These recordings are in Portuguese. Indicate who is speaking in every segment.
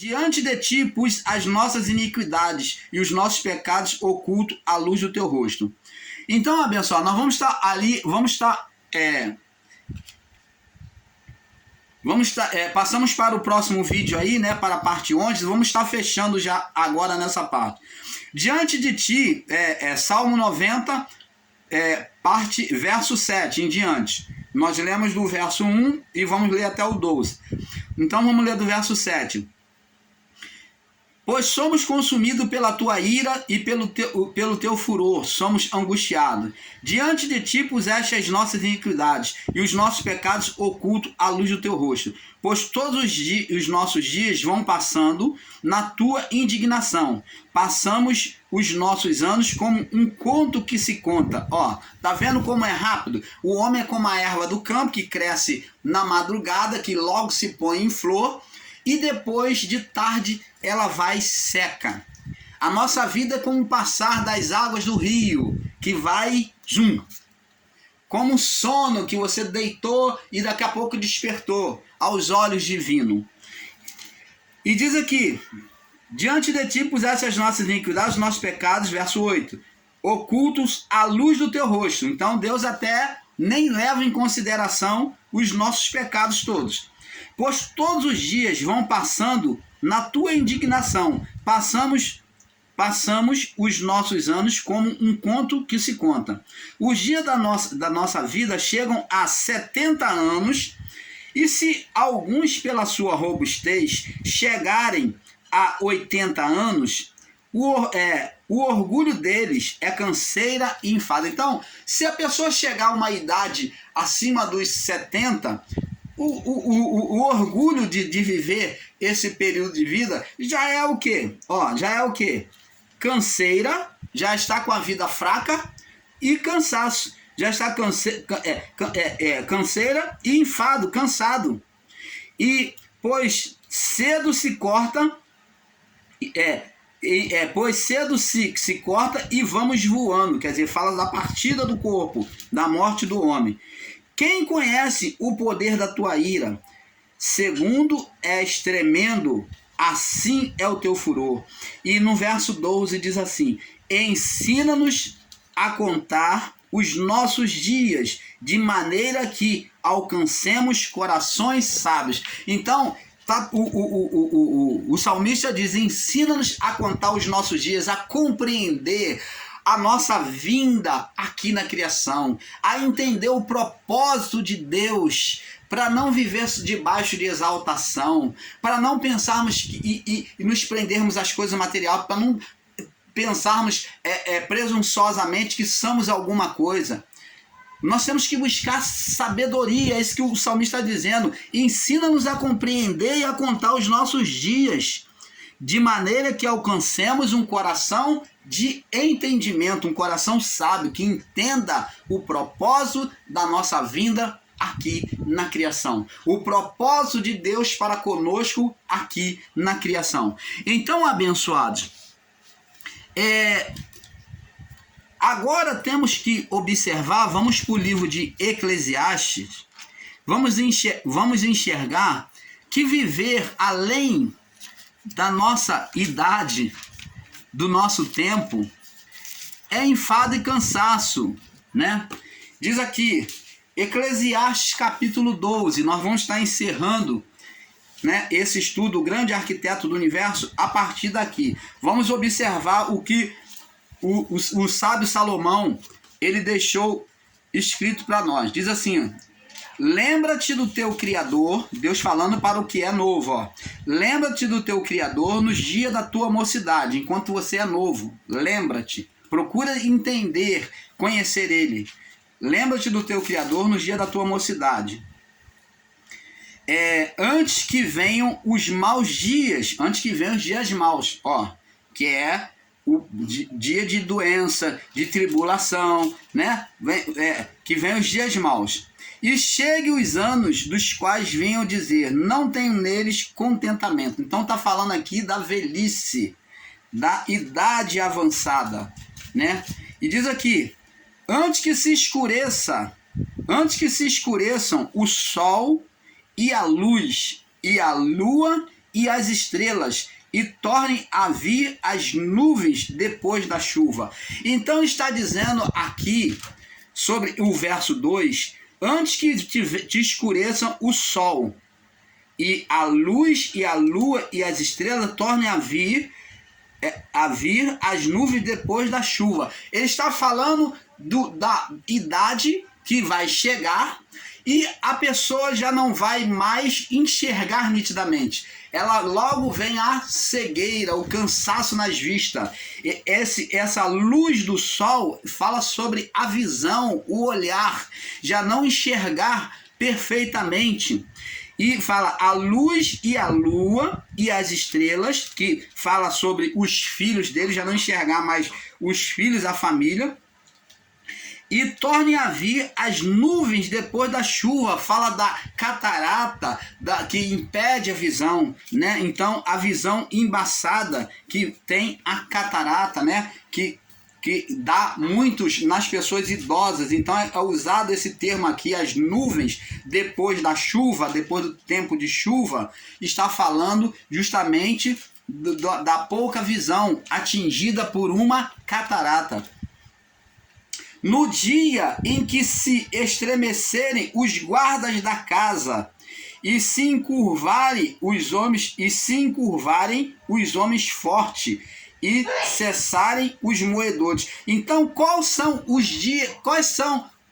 Speaker 1: Diante de ti pus as nossas iniquidades e os nossos pecados ocultos à luz do teu rosto. Então, abençoado, nós vamos estar ali, passamos para o próximo vídeo aí, né, para a parte 11, vamos estar fechando já agora nessa parte. Diante de ti, Salmo 90, verso 7 em diante. Nós lemos do verso 1 e vamos ler até o 12. Então vamos ler do verso 7. Pois somos consumidos pela tua ira e pelo teu furor, somos angustiados. Diante de ti puseste as nossas iniquidades e os nossos pecados ocultos à luz do teu rosto. Pois todos os nossos dias vão passando na tua indignação. Passamos os nossos anos como um conto que se conta. Ó, tá vendo como é rápido? O homem é como a erva do campo que cresce na madrugada, que logo se põe em flor, e depois de tarde ela vai seca. A nossa vida é como o passar das águas do rio, que vai como um sono que você deitou e daqui a pouco despertou aos olhos divinos. E diz aqui, diante de ti puseste as nossas iniquidades, os nossos pecados, verso 8, ocultos à luz do teu rosto. Então Deus até nem leva em consideração os nossos pecados todos. Pois todos os dias vão passando na tua indignação. Passamos os nossos anos como um conto que se conta. Os dias da nossa vida chegam a 70 anos, e se alguns pela sua robustez chegarem a 80 anos, o orgulho deles é canseira e enfado. Então, se a pessoa chegar a uma idade acima dos 70, o orgulho de viver esse período de vida já é o quê? Já é o quê? Canseira, já está com a vida fraca, e cansaço. Já está canseira e enfado, cansado. E pois cedo se corta, pois cedo se corta e vamos voando. Quer dizer, fala da partida do corpo, da morte do homem. Quem conhece o poder da tua ira? Segundo és tremendo, assim é o teu furor. E no verso 12 diz assim: ensina-nos a contar os nossos dias, de maneira que alcancemos corações sábios. Então, o salmista diz: ensina-nos a contar os nossos dias, a compreender a nossa vinda aqui na criação, a entender o propósito de Deus, para não viver debaixo de exaltação, para não pensarmos e nos prendermos às coisas materiais, para não pensarmos presunçosamente que somos alguma coisa. Nós temos que buscar sabedoria, é isso que o salmista está dizendo. Ensina-nos a compreender e a contar os nossos dias, de maneira que alcancemos um coração de entendimento, um coração sábio, que entenda o propósito da nossa vinda aqui na criação, o propósito de Deus para conosco aqui na criação. Então, abençoados, agora temos que observar, vamos para o livro de Eclesiastes, vamos enxergar que viver além da nossa idade, do nosso tempo, é enfado e cansaço, né? Diz aqui, Eclesiastes capítulo 12, nós vamos estar encerrando, né, esse estudo, o grande arquiteto do universo, a partir daqui. Vamos observar o que o sábio Salomão, ele deixou escrito para nós. Diz assim: lembra-te do teu Criador, Deus falando para o que é novo, lembra-te do teu Criador nos dias da tua mocidade, enquanto você é novo, lembra-te, procura entender, conhecer Ele, lembra-te do teu Criador nos dias da tua mocidade, antes que venham os maus dias, antes que venham os dias maus, que é o dia de doença, de tribulação, né? Que vem os dias maus. E chegue os anos dos quais venham dizer, não tenho neles contentamento. Então está falando aqui da velhice, da idade avançada, né? E diz aqui, antes que se escureçam o sol e a luz, e a lua e as estrelas, e tornem a vir as nuvens depois da chuva. Então está dizendo aqui, sobre o verso 2, antes que te escureçam o sol, e a luz e a lua e as estrelas tornem a vir as nuvens depois da chuva. Ele está falando da idade que vai chegar e a pessoa já não vai mais enxergar nitidamente. Ela logo vem a cegueira, o cansaço nas vistas. Essa luz do sol fala sobre a visão, o olhar, já não enxergar perfeitamente. E fala a luz e a lua e as estrelas, que fala sobre os filhos dele, já não enxergar mais os filhos, a família. E tornem a vir as nuvens depois da chuva, fala da catarata, que impede a visão, né? Então, a visão embaçada que tem a catarata, né? Que dá muitos nas pessoas idosas. Então é usado esse termo aqui, as nuvens depois da chuva, depois do tempo de chuva, está falando justamente da pouca visão atingida por uma catarata. No dia em que se estremecerem os guardas da casa e se encurvarem os homens fortes e cessarem os moedores. Então, quais são os dias?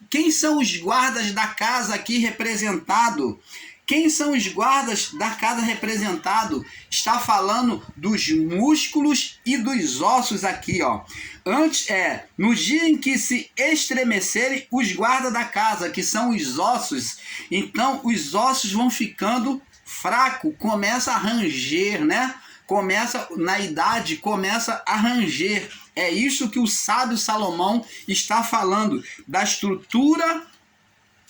Speaker 1: Quem são os guardas da casa aqui representado? Quem são os guardas da casa representado? Está falando dos músculos e dos ossos aqui, ó. No dia em que se estremecerem os guardas da casa, que são os ossos, então os ossos vão ficando fracos, começa a ranger, né? Na idade, começa a ranger. É isso que o sábio Salomão está falando, da estrutura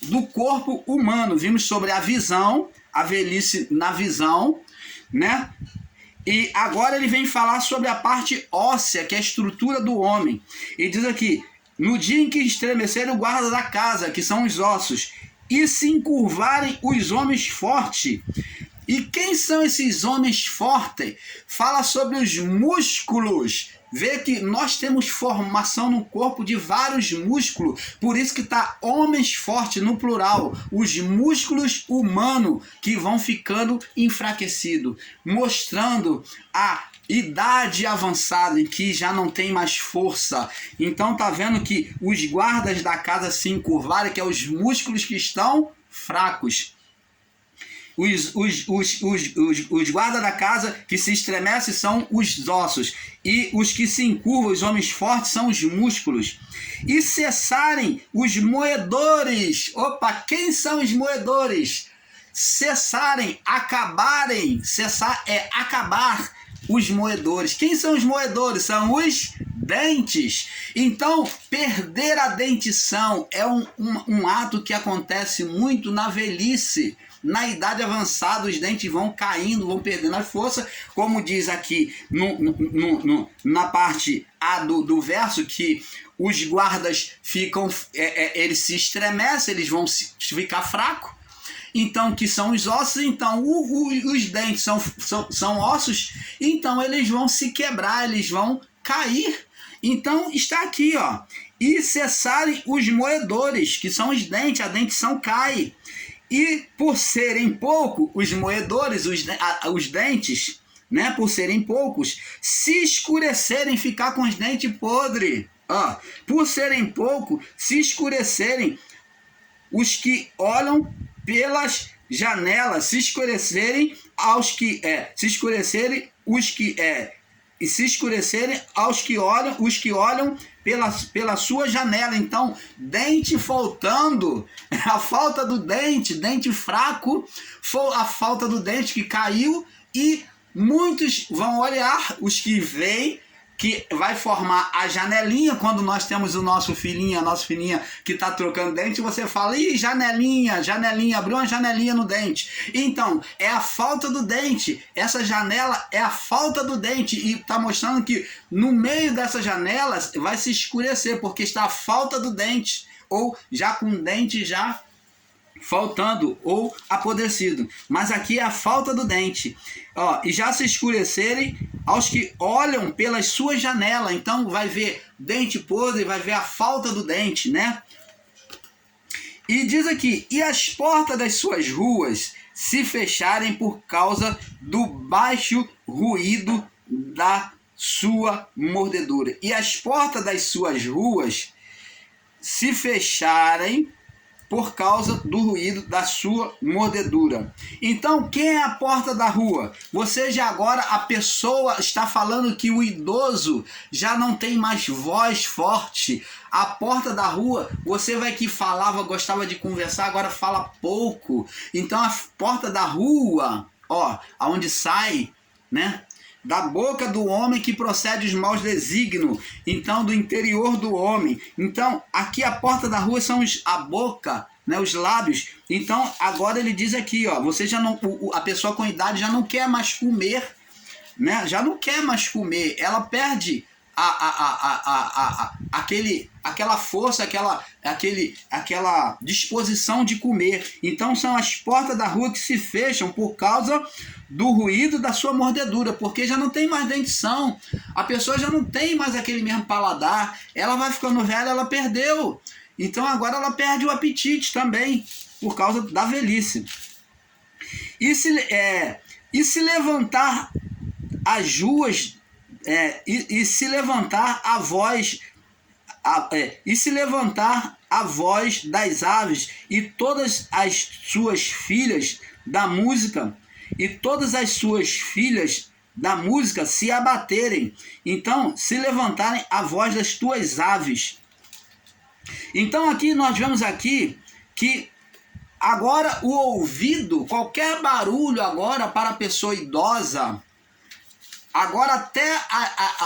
Speaker 1: do corpo humano. Vimos sobre a visão, a velhice na visão, né? E agora ele vem falar sobre a parte óssea, que é a estrutura do homem. E diz aqui, no dia em que estremecerem o guarda da casa, que são os ossos, e se encurvarem os homens fortes. E quem são esses homens fortes? Fala sobre os músculos. Vê que nós temos formação no corpo de vários músculos. Por isso que está homens fortes no plural. Os músculos humanos que vão ficando enfraquecidos. Mostrando a idade avançada em que já não tem mais força. Então tá vendo que os guardas da casa se encurvarem, que é os músculos que estão fracos. Os guardas da casa que se estremecem são os ossos, e os que se encurvam, os homens fortes, são os músculos. E cessarem os moedores. Opa, quem são os moedores? Cessarem, acabarem. Cessar é acabar. Os moedores. Quem são os moedores? São os dentes. Então, perder a dentição é um ato que acontece muito na velhice. Na idade avançada, os dentes vão caindo, vão perdendo a força, como diz aqui na parte A do verso, que os guardas ficam, eles se estremecem, eles vão ficar fracos. Então, que são os ossos, então os dentes são ossos, então eles vão se quebrar, eles vão cair. Então, está aqui, ó. E cessarem os moedores, que são os dentes, a dentição cai. E por serem poucos, os moedores, os dentes, né, por serem poucos, se escurecerem, ficar com os dentes podres. Por serem poucos, se escurecerem os que olham pelas janelas, se escurecerem aos que olham, os que olham pela sua janela. Então, dente faltando, a falta do dente fraco, a falta do dente que caiu, e muitos vão olhar, os que veem, que vai formar a janelinha. Quando nós temos o nosso filhinho, a nossa filhinha que está trocando dente, você fala, ih, janelinha, abriu uma janelinha no dente. Então, é a falta do dente. Essa janela é a falta do dente, e está mostrando que no meio dessas janelas vai se escurecer, porque está a falta do dente, ou já com o dente já faltando ou apodrecido. Mas aqui é a falta do dente. Ó, e já se escurecerem aos que olham pelas suas janelas. Então vai ver dente podre, vai ver a falta do dente, né? E diz aqui, e as portas das suas ruas se fecharem por causa do baixo ruído da sua mordedura. E as portas das suas ruas se fecharem por causa do ruído da sua mordedura. Então, quem é a porta da rua? Você já agora, a pessoa está falando que o idoso já não tem mais voz forte. A porta da rua, você vai que falava, gostava de conversar, agora fala pouco. Então, a porta da rua, ó, aonde sai, né? Da boca do homem que procede os maus desígnios, então do interior do homem. Então, aqui a porta da rua são a boca, né, os lábios. Então, agora ele diz aqui, ó, você já não, a pessoa com idade já não quer mais comer, né? Já não quer mais comer, ela perde aquela força, aquela disposição de comer. Então são as portas da rua que se fecham por causa do ruído da sua mordedura, porque já não tem mais dentição, a pessoa já não tem mais aquele mesmo paladar, ela vai ficando velha, ela perdeu, então agora ela perde o apetite também, por causa da velhice. E se levantar as ruas, e se levantar a voz, e se levantar a voz das aves, e todas as suas filhas da música, e todas as suas filhas da música se abaterem, então se levantarem a voz das tuas aves. Então aqui nós vemos aqui que agora o ouvido, qualquer barulho agora para a pessoa idosa, agora até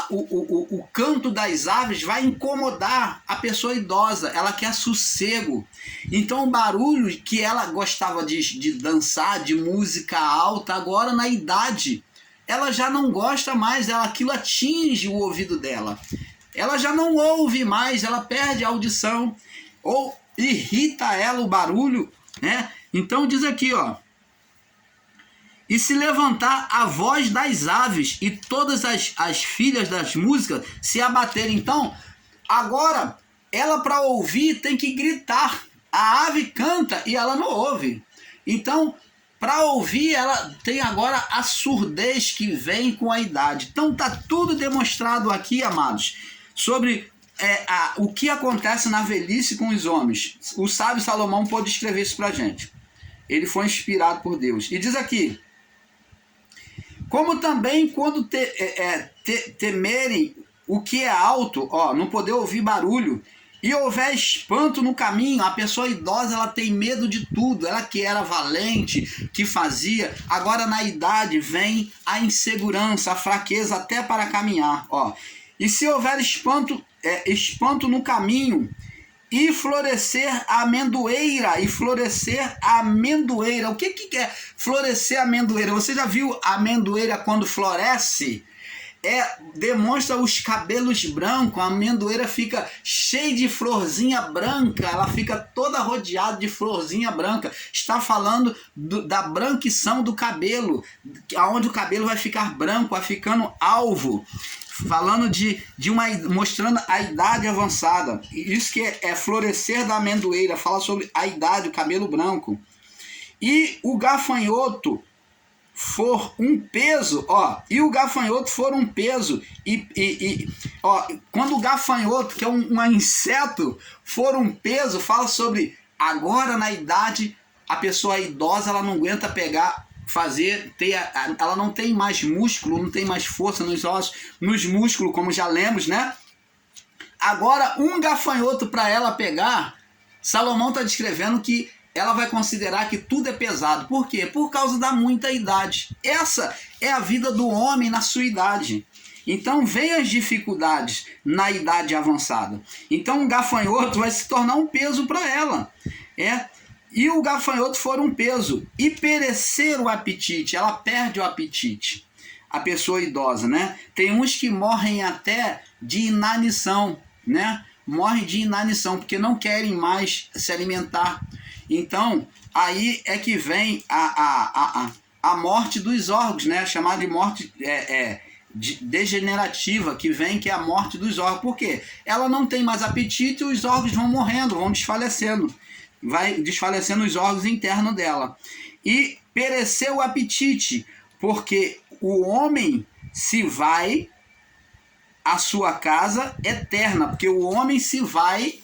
Speaker 1: o canto das aves vai incomodar a pessoa idosa, ela quer sossego. Então o barulho que ela gostava de dançar, de música alta, agora na idade, ela já não gosta mais, aquilo atinge o ouvido dela. Ela já não ouve mais, ela perde a audição, ou irrita ela o barulho, né? Então diz aqui, ó, e se levantar a voz das aves, e todas as filhas das músicas se abaterem. Então, agora, ela para ouvir tem que gritar. A ave canta e ela não ouve. Então, para ouvir, ela tem agora a surdez que vem com a idade. Então, está tudo demonstrado aqui, amados, sobre o que acontece na velhice com os homens. O sábio Salomão pôde escrever isso para a gente. Ele foi inspirado por Deus. E diz aqui, como também quando temerem o que é alto, ó, não poder ouvir barulho, e houver espanto no caminho, a pessoa idosa ela tem medo de tudo, ela que era valente, que fazia, agora na idade vem a insegurança, a fraqueza até para caminhar, ó. E se houver espanto no caminho, e florescer a amendoeira, o que é florescer a amendoeira? Você já viu a amendoeira quando floresce? Demonstra os cabelos brancos, a amendoeira fica cheia de florzinha branca, ela fica toda rodeada de florzinha branca. Está falando da branquição do cabelo, onde o cabelo vai ficar branco, vai ficando alvo. Falando mostrando a idade avançada. Isso que é florescer da amendoeira, fala sobre a idade, o cabelo branco. E o gafanhoto for um peso, ó, quando o gafanhoto, que é um inseto, for um peso, fala sobre agora na idade, a pessoa idosa, ela não aguenta pegar, ela não tem mais músculo, não tem mais força nos ossos, nos músculos, como já lemos, né? Agora, um gafanhoto para ela pegar, Salomão está descrevendo que ela vai considerar que tudo é pesado. Por quê? Por causa da muita idade. Essa é a vida do homem na sua idade. Então, vem as dificuldades na idade avançada. Então, um gafanhoto vai se tornar um peso para ela. E o gafanhoto for um peso, e perecer o apetite, ela perde o apetite, a pessoa idosa, né? Tem uns que morrem até de inanição, né? Morrem de inanição, porque não querem mais se alimentar. Então, aí é que vem a morte dos órgãos, né? Chamada de morte degenerativa, que é a morte dos órgãos. Por quê? Ela não tem mais apetite e os órgãos vão morrendo, vão desfalecendo. Vai desfalecendo os órgãos internos dela. E pereceu o apetite, porque o homem se vai à sua casa eterna, porque o homem se vai,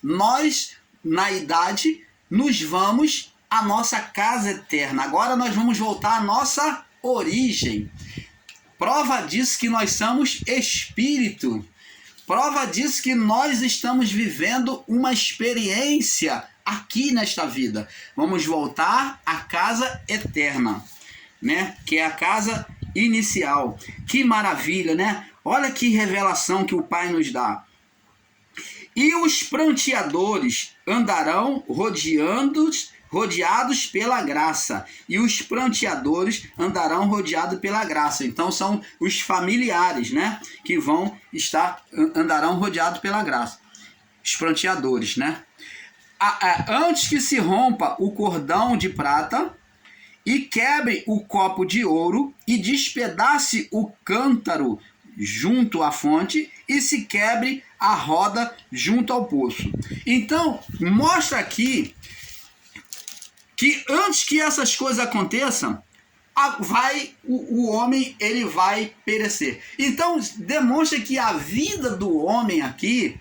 Speaker 1: nós, na idade, nos vamos à nossa casa eterna. Agora nós vamos voltar à nossa origem. Prova disso que nós somos espírito. Prova disso que nós estamos vivendo uma experiência aqui nesta vida. Vamos voltar à casa eterna, né? Que é a casa inicial. Que maravilha, né? Olha que revelação que o Pai nos dá. E os pranteadores andarão rodeados pela graça. E os pranteadores andarão rodeados pela graça. Então são os familiares, né? Que andarão rodeados pela graça. Os pranteadores, né? Antes que se rompa o cordão de prata e quebre o copo de ouro e despedace o cântaro junto à fonte e se quebre a roda junto ao poço. Então, mostra aqui que antes que essas coisas aconteçam, o homem ele vai perecer. Então, demonstra que a vida do homem aqui,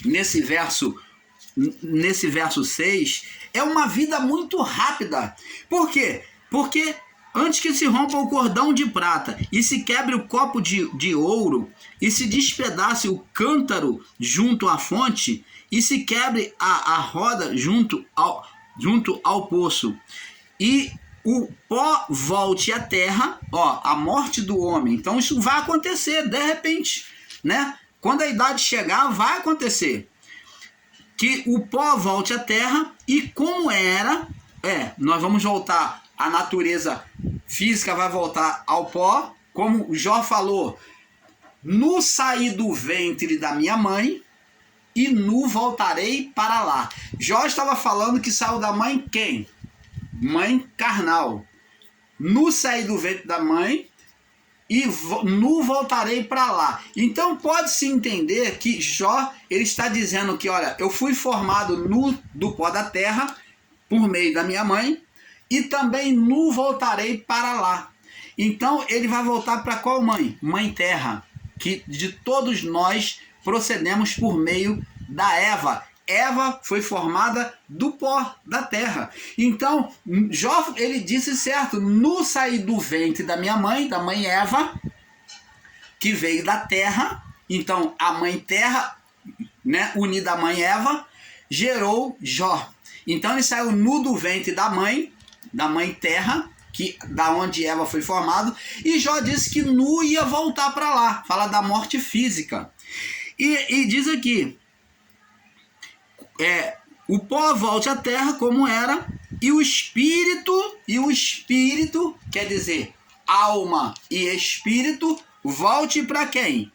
Speaker 1: nesse verso 6, é uma vida muito rápida. Por quê? Porque antes que se rompa o cordão de prata e se quebre o copo de ouro e se despedace o cântaro junto à fonte e se quebre a roda junto ao poço e o pó volte à terra, a morte do homem. Então isso vai acontecer de repente, né? Quando a idade chegar, vai acontecer. Que o pó volte à terra e como era, nós vamos voltar, a natureza física vai voltar ao pó, como o Jó falou, nu saí do ventre da minha mãe e nu voltarei para lá. Jó estava falando que saiu da mãe quem? Mãe carnal. Nu saí do ventre da mãe e nu voltarei para lá. Então pode-se entender que Jó ele está dizendo que, olha, eu fui formado nu do pó da terra por meio da minha mãe e também nu voltarei para lá. Então ele vai voltar para qual mãe? Mãe terra, que de todos nós procedemos por meio da Eva. Eva foi formada do pó da terra. Então, Jó, ele disse certo, nu saí do ventre da minha mãe, da mãe Eva, que veio da terra. Então, a mãe terra, né, unida à mãe Eva, gerou Jó. Então, ele saiu nu do ventre da mãe terra, da onde Eva foi formado, e Jó disse que nu ia voltar para lá, fala da morte física. E diz aqui, o pó volte à terra como era, e o espírito, quer dizer, alma e espírito, volte para quem?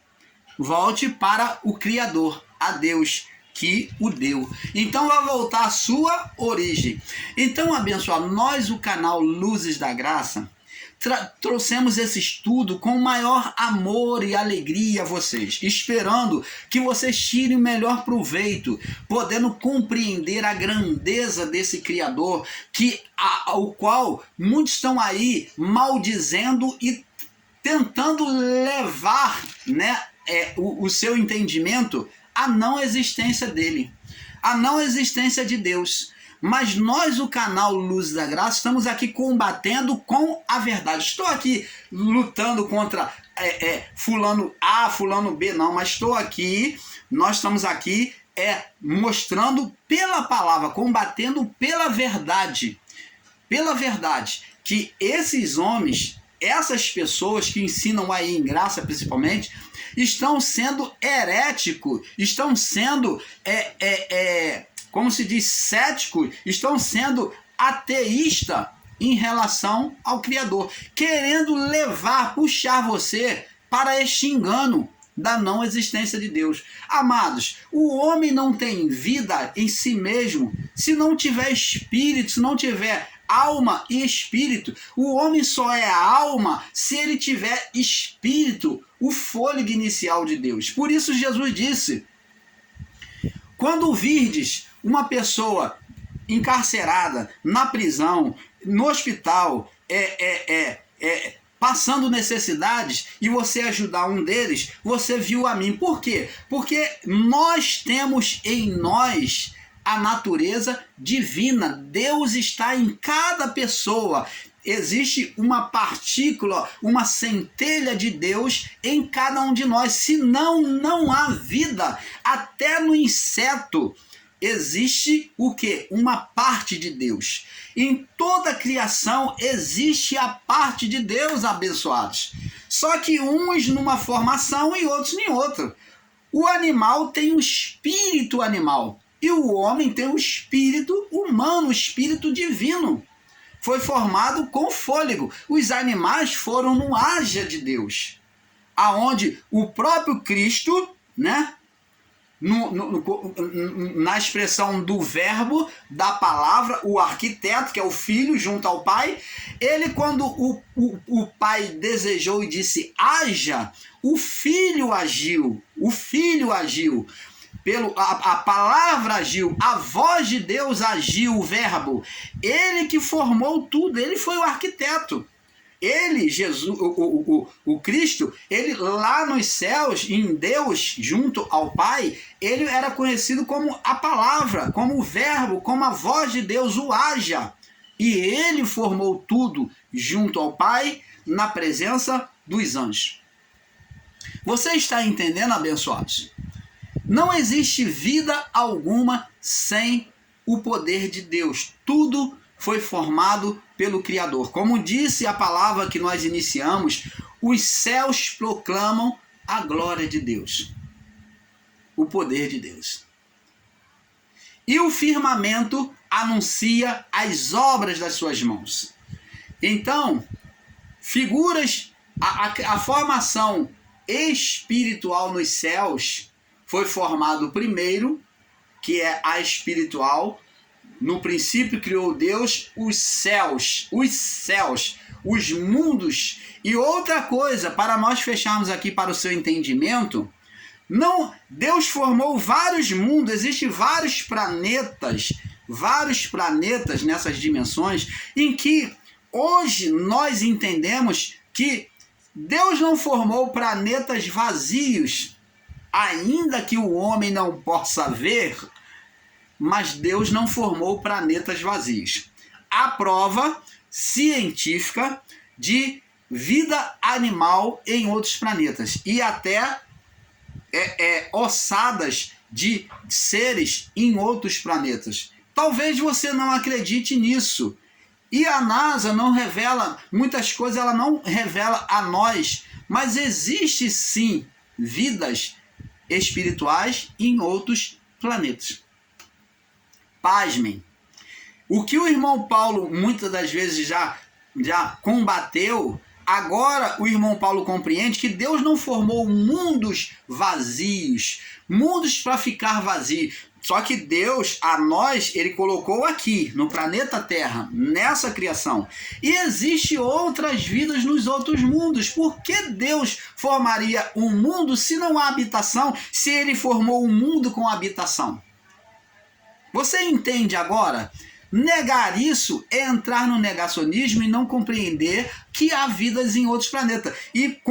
Speaker 1: Volte para o Criador, a Deus, que o deu. Então vai voltar à sua origem. Então, abençoado, nós, o canal Luzes da Graça, trouxemos esse estudo com o maior amor e alegria a vocês, esperando que vocês tirem o melhor proveito, podendo compreender a grandeza desse Criador, ao qual muitos estão aí maldizendo e tentando levar, né, o seu entendimento à não existência dele, à não existência de Deus. Mas nós, o canal Luz da Graça, estamos aqui combatendo com a verdade. Estou aqui lutando contra fulano A, fulano B, não, mas nós estamos aqui mostrando pela palavra, combatendo pela verdade, que esses homens, essas pessoas que ensinam aí em graça principalmente, estão sendo heréticos, estão sendo como se diz, céticos, estão sendo ateístas em relação ao Criador, querendo puxar você para este engano, da não existência de Deus. Amados, o homem não tem vida em si mesmo se não tiver espírito, se não tiver alma e espírito. O homem só é alma se ele tiver espírito, o fôlego inicial de Deus. Por isso Jesus disse: quando virdes uma pessoa encarcerada, na prisão, no hospital, passando necessidades, e você ajudar um deles, você viu a mim. Por quê? Porque nós temos em nós a natureza divina. Deus está em cada pessoa. Existe uma partícula, uma centelha de Deus em cada um de nós. Senão, não há vida. Até no inseto existe o quê? Uma parte de Deus. Em toda a criação existe a parte de Deus, abençoados. Só que uns numa formação e outros em outra. O animal tem um espírito animal. E o homem tem um espírito humano, um espírito divino. Foi formado com fôlego. Os animais foram no haja de Deus. Aonde o próprio Cristo, né? Na expressão do verbo, da palavra, o arquiteto, que é o filho, junto ao pai, ele, quando o pai desejou e disse haja, o filho agiu. A palavra agiu, a voz de Deus agiu, o verbo. Ele que formou tudo, ele foi o arquiteto. Ele, Jesus, o Cristo, ele lá nos céus, em Deus, junto ao Pai, ele era conhecido como a palavra, como o verbo, como a voz de Deus, o haja. E ele formou tudo junto ao Pai, na presença dos anjos. Você está entendendo, abençoados? Não existe vida alguma sem o poder de Deus. Tudo foi formado pelo Criador. Como disse a palavra que nós iniciamos, os céus proclamam a glória de Deus, o poder de Deus. E o firmamento anuncia as obras das suas mãos. Então, figuras, a formação espiritual nos céus foi formado primeiro, que é a espiritual. No princípio criou Deus os céus, os mundos. E outra coisa, para nós fecharmos aqui para o seu entendimento, não, Deus formou vários mundos, existem vários planetas nessas dimensões, em que hoje nós entendemos que Deus não formou planetas vazios, ainda que o homem não possa ver, mas Deus não formou planetas vazios. Há prova científica de vida animal em outros planetas e até ossadas de seres em outros planetas. Talvez você não acredite nisso. E a NASA não revela muitas coisas, ela não revela a nós, mas existe sim vidas espirituais em outros planetas. Pasmem. O que o irmão Paulo muitas das vezes já combateu, agora o irmão Paulo compreende que Deus não formou mundos vazios, mundos para ficar vazio. Só que Deus, a nós, ele colocou aqui, no planeta Terra, nessa criação. E existem outras vidas nos outros mundos. Por que Deus formaria um mundo se não há habitação, se ele formou um mundo com habitação? Você entende agora? Negar isso é entrar no negacionismo e não compreender que há vidas em outros planetas. E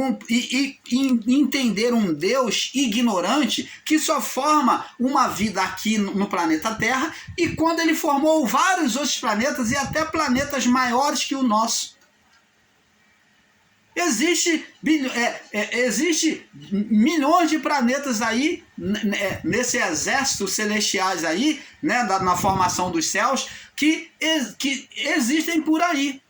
Speaker 1: entender um Deus ignorante que só forma uma vida aqui no planeta Terra, e quando ele formou vários outros planetas e até planetas maiores que o nosso. Existe milhões de planetas aí, nesse exército celestiais aí, né, na formação dos céus, que existem por aí.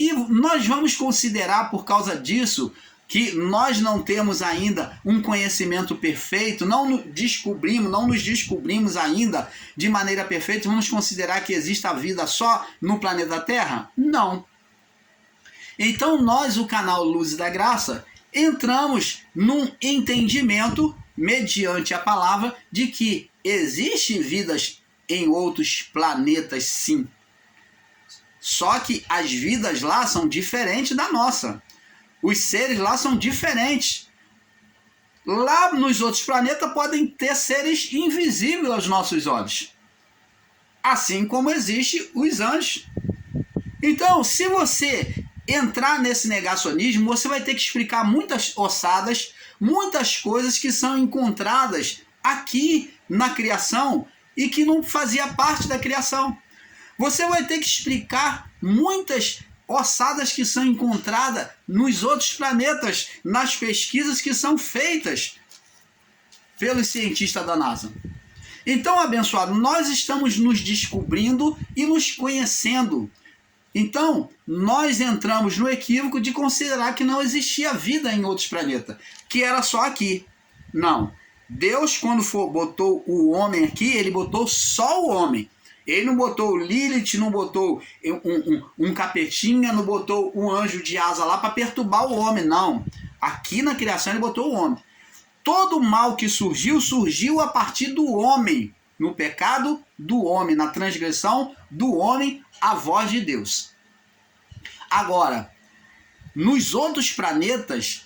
Speaker 1: E nós vamos considerar, por causa disso, que nós não temos ainda um conhecimento perfeito, não nos descobrimos ainda de maneira perfeita. Vamos considerar que existe a vida só no planeta Terra? Não. Então nós, o canal Luz da Graça, entramos num entendimento, mediante a palavra, de que existem vidas em outros planetas, sim. Só que as vidas lá são diferentes da nossa. Os seres lá são diferentes. Lá nos outros planetas podem ter seres invisíveis aos nossos olhos. Assim como existem os anjos. Então, se você entrar nesse negacionismo, você vai ter que explicar muitas ossadas, muitas coisas que são encontradas aqui na criação e que não fazia parte da criação. Você vai ter que explicar muitas ossadas que são encontradas nos outros planetas, nas pesquisas que são feitas pelos cientistas da NASA. Então, abençoado, nós estamos nos descobrindo e nos conhecendo. Então, nós entramos no equívoco de considerar que não existia vida em outros planetas, que era só aqui. Não. Deus, quando botou o homem aqui, ele botou só o homem. Ele não botou Lilith, não botou um capetinha, não botou um anjo de asa lá para perturbar o homem, não. Aqui na criação ele botou o homem. Todo o mal que surgiu a partir do homem, no pecado do homem, na transgressão do homem, a voz de Deus. Agora, nos outros planetas,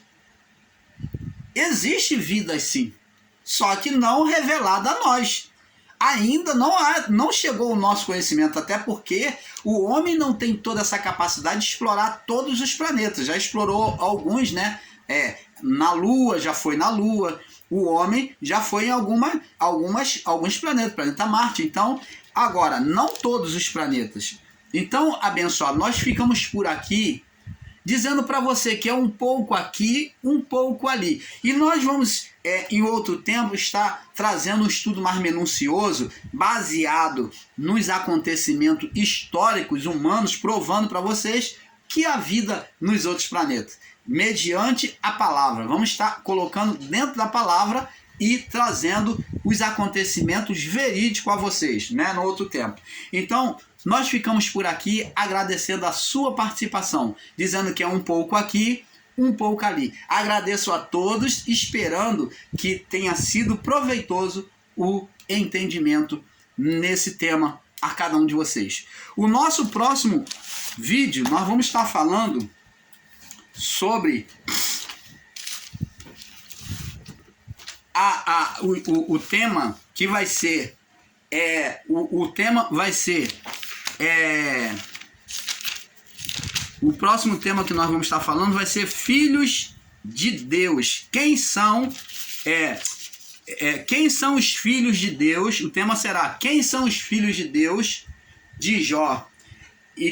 Speaker 1: existe vida sim, só que não revelada a nós. Ainda não chegou o nosso conhecimento, até porque o homem não tem toda essa capacidade de explorar todos os planetas. Já explorou alguns, né? Na Lua, já foi na Lua. O homem já foi em alguns planetas, planeta Marte. Então, agora, não todos os planetas. Então, abençoado, nós ficamos por aqui dizendo para você que é um pouco aqui, um pouco ali. E nós vamos, em outro tempo, estar trazendo um estudo mais minucioso, baseado nos acontecimentos históricos humanos, provando para vocês que há vida nos outros planetas, mediante a palavra. Vamos estar colocando dentro da palavra e trazendo os acontecimentos verídicos a vocês, né, no outro tempo. Então, nós ficamos por aqui agradecendo a sua participação, dizendo que é um pouco aqui, um pouco ali. Agradeço a todos, esperando que tenha sido proveitoso o entendimento nesse tema a cada um de vocês. O nosso próximo vídeo, nós vamos estar falando sobre o tema que vai ser o próximo tema que nós vamos estar falando vai ser filhos de Deus. Quem são os filhos de Deus? O tema será quem são os filhos de Deus de Jó e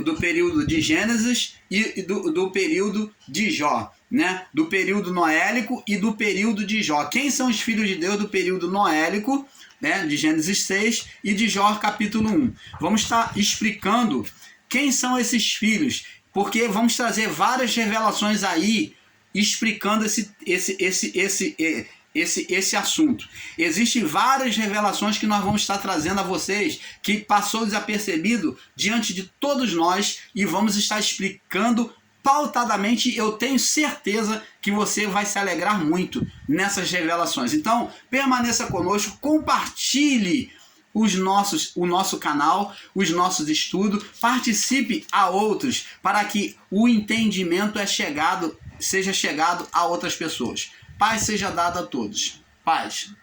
Speaker 1: do período de Gênesis e do período de Jó, né? Do período noélico e do período de Jó. Quem são os filhos de Deus do período noélico, né? De Gênesis 6 e de Jó capítulo 1. Vamos estar explicando quem são esses filhos, porque vamos trazer várias revelações aí explicando esse assunto. Existem várias revelações que nós vamos estar trazendo a vocês, que passou desapercebido diante de todos nós, e vamos estar explicando pautadamente. Eu tenho certeza que você vai se alegrar muito nessas revelações. Então, permaneça conosco, compartilhe o nosso canal, os nossos estudos, participe a outros, para que o entendimento seja chegado a outras pessoas. Paz seja dada a todos. Paz.